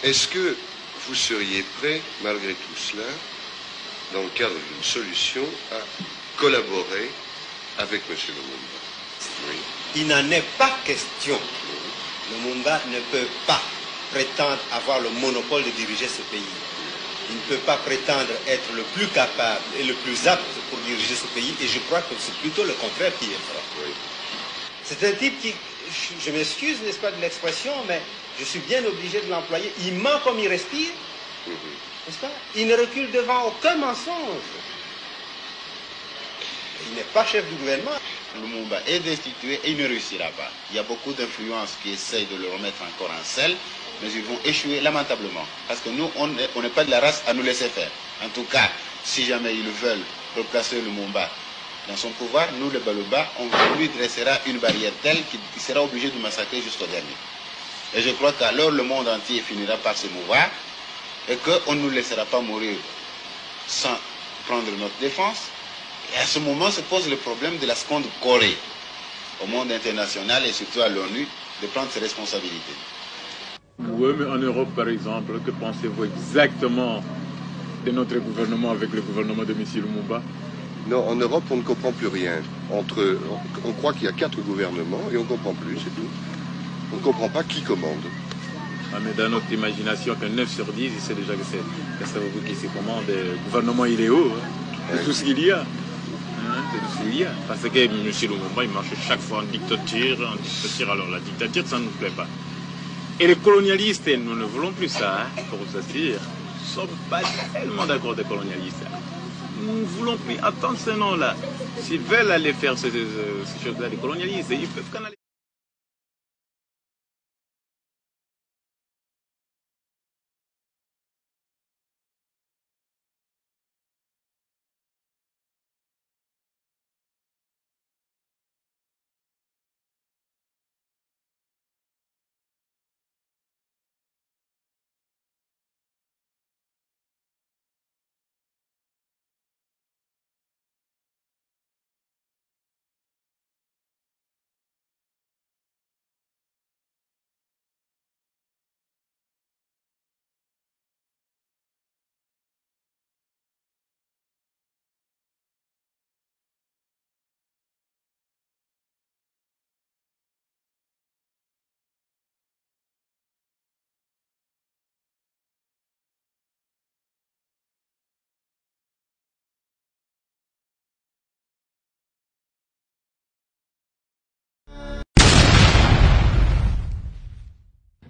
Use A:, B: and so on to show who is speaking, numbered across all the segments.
A: Est-ce que vous seriez prêt, malgré tout cela, dans le cadre d'une solution, à collaborer avec M. Lumumba? Oui.
B: Il n'en est pas question. Lumumba ne peut pas prétendre avoir le monopole de diriger ce pays. Il ne peut pas prétendre être le plus capable et le plus apte pour diriger ce pays, et je crois que c'est plutôt le contraire qui est vrai.
A: Oui.
B: C'est un type qui, je m'excuse, n'est-ce pas, de l'expression, mais je suis bien obligé de l'employer. Il ment comme il respire, n'est-ce pas? Il ne recule devant aucun mensonge. Il n'est pas chef du gouvernement.
C: Lumumba est destitué et il ne réussira pas. Il y a beaucoup d'influences qui essayent de le remettre encore en selle, mais ils vont échouer lamentablement. Parce que nous, on n'est pas de la race à nous laisser faire. En tout cas, si jamais ils veulent replacer Lumumba dans son pouvoir, nous, les Baluba, on lui dressera une barrière telle qu'il sera obligé de massacrer jusqu'au dernier. Et je crois qu'alors le monde entier finira par se mouvoir et qu'on ne nous laissera pas mourir sans prendre notre défense. Et à ce moment se pose le problème de la seconde Corée au monde international et surtout à l'ONU de prendre ses responsabilités.
D: Oui, mais en Europe, par exemple, que pensez-vous exactement de notre gouvernement avec le gouvernement de M. Lumumba?
A: Non, en Europe, on ne comprend plus rien. On croit qu'il y a 4 gouvernements et on ne comprend plus, c'est tout. On ne comprend pas qui commande.
D: Ah, mais dans notre imagination, que 9 sur 10, il sait déjà que c'est vous qui se commande. Le gouvernement, il est haut. Hein. C'est tout ce qu'il y a. C'est tout ce qu'il y a. Parce que M. Lumumba, il marche chaque fois en dictature. Alors la dictature, ça ne nous plaît pas. Et les colonialistes, nous ne voulons plus ça, hein, pour vous assurer. Nous ne sommes pas tellement d'accord des colonialistes. Nous ne voulons plus attendre ce nom-là. S'ils veulent aller faire ces choses-là, les colonialistes, ils peuvent canaliser.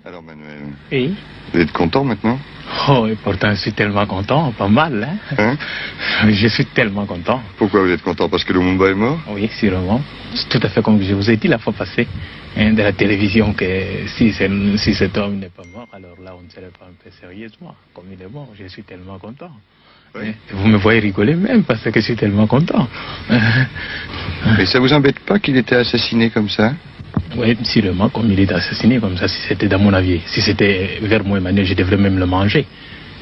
A: Alors Manuel,
E: Oui.
A: vous êtes content maintenant?
E: Oh, et pourtant, je suis tellement content, pas mal, hein? Je suis tellement content.
A: Pourquoi vous êtes content? Parce que Lumumba est mort?
E: Oui, sûrement. C'est tout à fait comme je vous ai dit la fois passée, hein, de la télévision, que si cet homme n'est pas mort, alors là, on ne serait pas un peu sérieusement. Comme il est mort, je suis tellement content.
A: Oui.
E: Vous me voyez rigoler même parce que je suis tellement content.
A: Mais ça vous embête pas qu'il était assassiné comme ça?
E: Oui, sûrement, comme il est assassiné comme ça, si c'était dans mon avis. Si c'était vers moi, Emmanuel, je devrais même le manger.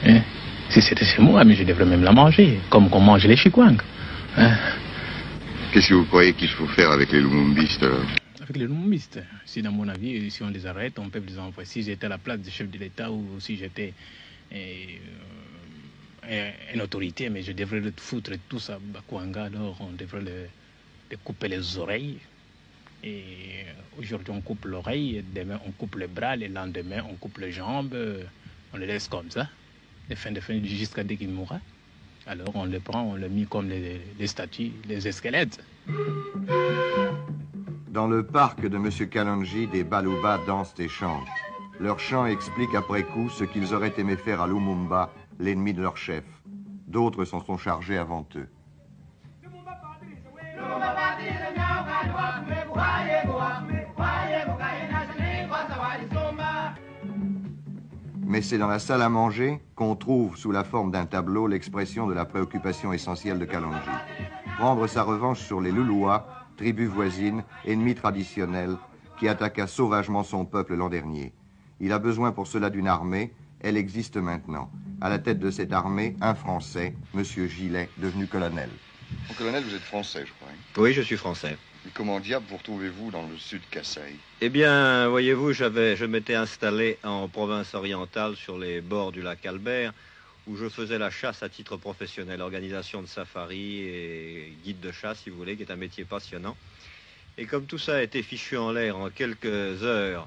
E: Hein? Si c'était chez moi, mais je devrais même la manger, comme on mange les chikwang. Hein?
A: Qu'est-ce que vous croyez qu'il faut faire avec les Lumumbistes alors?
E: Avec les Lumumbistes, si dans mon avis, si on les arrête, on peut les envoyer. Si j'étais à la place du chef de l'État ou si j'étais une autorité, mais je devrais le foutre tous à Bakwanga, alors on devrait les couper les oreilles. Et aujourd'hui on coupe l'oreille, demain on coupe le bras, le lendemain on coupe les jambes, on les laisse comme ça, de fin jusqu'à dès qu'il mourra. Alors on les prend, on les met comme les statues, les squelettes.
F: Dans le parc de M. Kalonji, des Baluba dansent et chantent. Leur chant explique après coup ce qu'ils auraient aimé faire à Lumumba, l'ennemi de leur chef. D'autres s'en sont chargés avant eux. Mais c'est dans la salle à manger qu'on trouve, sous la forme d'un tableau, l'expression de la préoccupation essentielle de Kalonji. Prendre sa revanche sur les Luluas, tribu voisine, ennemi traditionnel, qui attaqua sauvagement son peuple l'an dernier. Il a besoin pour cela d'une armée, elle existe maintenant. À la tête de cette armée, un Français, M. Gillet, devenu colonel.
A: Colonel, vous êtes français, je crois. Hein?
B: Oui, je suis français.
F: Et comment diable vous retrouvez-vous dans le sud Kasaï?
G: Eh bien, voyez-vous, je m'étais installé en province orientale sur les bords du lac Albert, où je faisais la chasse à titre professionnel, organisation de safari et guide de chasse, si vous voulez, qui est un métier passionnant. Et comme tout ça a été fichu en l'air en quelques heures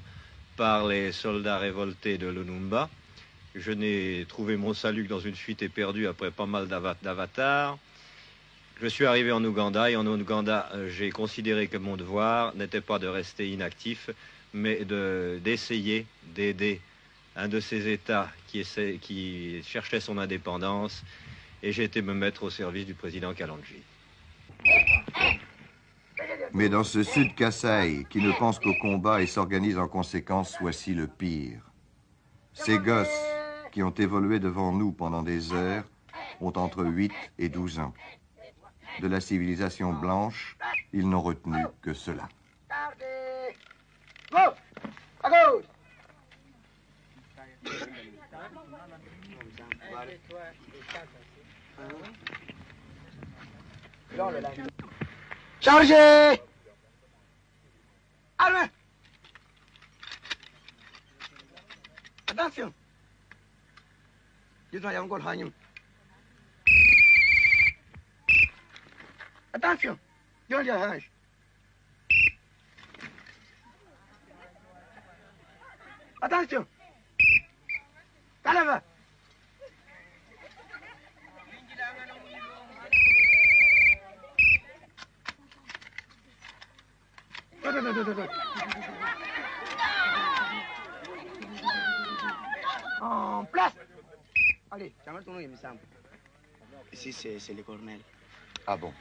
G: par les soldats révoltés de Lumumba, je n'ai trouvé mon salut que dans une fuite éperdue après pas mal d'avatars. Je suis arrivé en Ouganda et en Ouganda, j'ai considéré que mon devoir n'était pas de rester inactif, mais d'essayer d'aider un de ces États qui cherchait son indépendance, et j'ai été me mettre au service du président Kalonji.
F: Mais dans ce sud Kasaï, qui ne pense qu'au combat et s'organise en conséquence, voici le pire. Ces gosses qui ont évolué devant nous pendant des heures ont entre 8 et 12 ans. De la civilisation blanche, ils n'ont retenu que cela.
H: Chargez! Arme! Attention! Dites-moi, il y a encore le. Attention! Dites-moi, il y a un. Attention! Calme! En place! Allez, ça va tourner, il me semble.
B: Ici, c'est le colonel.
F: Ah bon?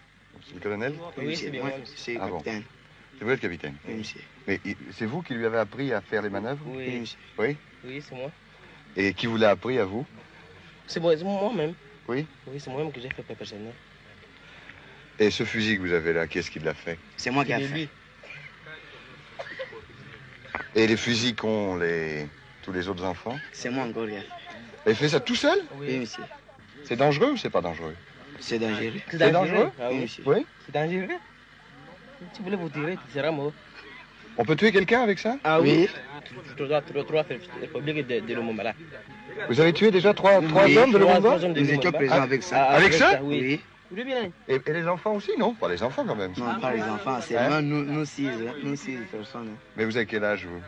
F: C'est le colonel?
B: Oui, c'est moi, c'est le capitaine.
F: C'est vous le capitaine?
B: Oui, monsieur.
F: Mais c'est vous qui lui avez appris à faire les manœuvres?
B: Oui, monsieur.
F: Oui?
I: Oui, c'est moi.
F: Et qui vous l'a appris à vous?
I: C'est moi-même.
F: Oui?
I: Oui, c'est moi-même que j'ai fait personnel.
F: Et ce fusil que vous avez là, qui est-ce qui l'a fait?
B: C'est moi qui ai fait.
F: Et les fusils qu'ont tous les autres enfants?
B: C'est moi encore qui ai fait.
F: Et il fait ça tout seul?
B: Oui, monsieur.
F: C'est dangereux ou c'est pas dangereux?
B: C'est dangereux.
F: C'est dangereux?
I: Ah, oui,
B: monsieur.
F: Oui?
I: C'est dangereux. Si tu voulais vous tirer, tu seras mort.
F: On peut tuer quelqu'un avec ça?
I: Ah
B: oui.
I: Tu dois faire la République de Lumumba là.
F: Vous avez tué déjà trois hommes de Lumumba?
B: Nous étions présents avec ça.
F: Avec ça?
I: Oui.
F: Et les enfants aussi, non? Pas les enfants quand même.
B: Non, pas les enfants, c'est
F: Hein?
B: nous six personnes.
F: Mais vous avez quel âge vous?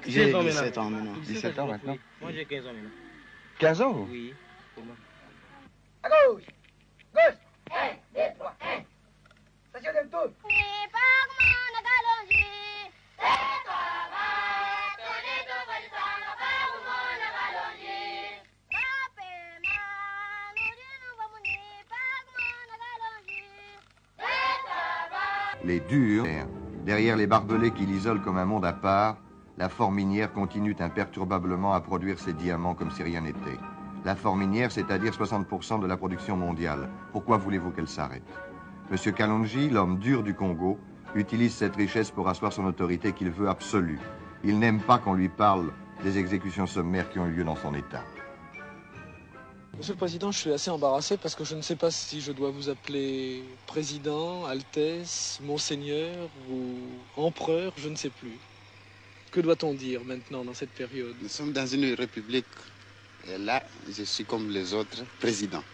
B: J'ai 17 ans maintenant.
F: 17 ans maintenant?
I: Moi j'ai 15 ans maintenant.
F: 15 ans vous?
I: Oui.
H: À gauche! Gauche! 1, 2, 3, 1. Station de tour.
F: Les durs, derrière les barbelés qui l'isolent comme un monde à part, la forme minière continue imperturbablement à produire ses diamants comme si rien n'était. La forme minière, c'est-à-dire 60% de la production mondiale. Pourquoi voulez-vous qu'elle s'arrête? Monsieur Kalonji, l'homme dur du Congo, utilise cette richesse pour asseoir son autorité qu'il veut absolue. Il n'aime pas qu'on lui parle des exécutions sommaires qui ont eu lieu dans son État.
J: Monsieur le Président, je suis assez embarrassé parce que je ne sais pas si je dois vous appeler Président, Altesse, Monseigneur ou Empereur, je ne sais plus. Que doit-on dire maintenant dans cette période?
C: Nous sommes dans une république et là, je suis comme les autres présidents.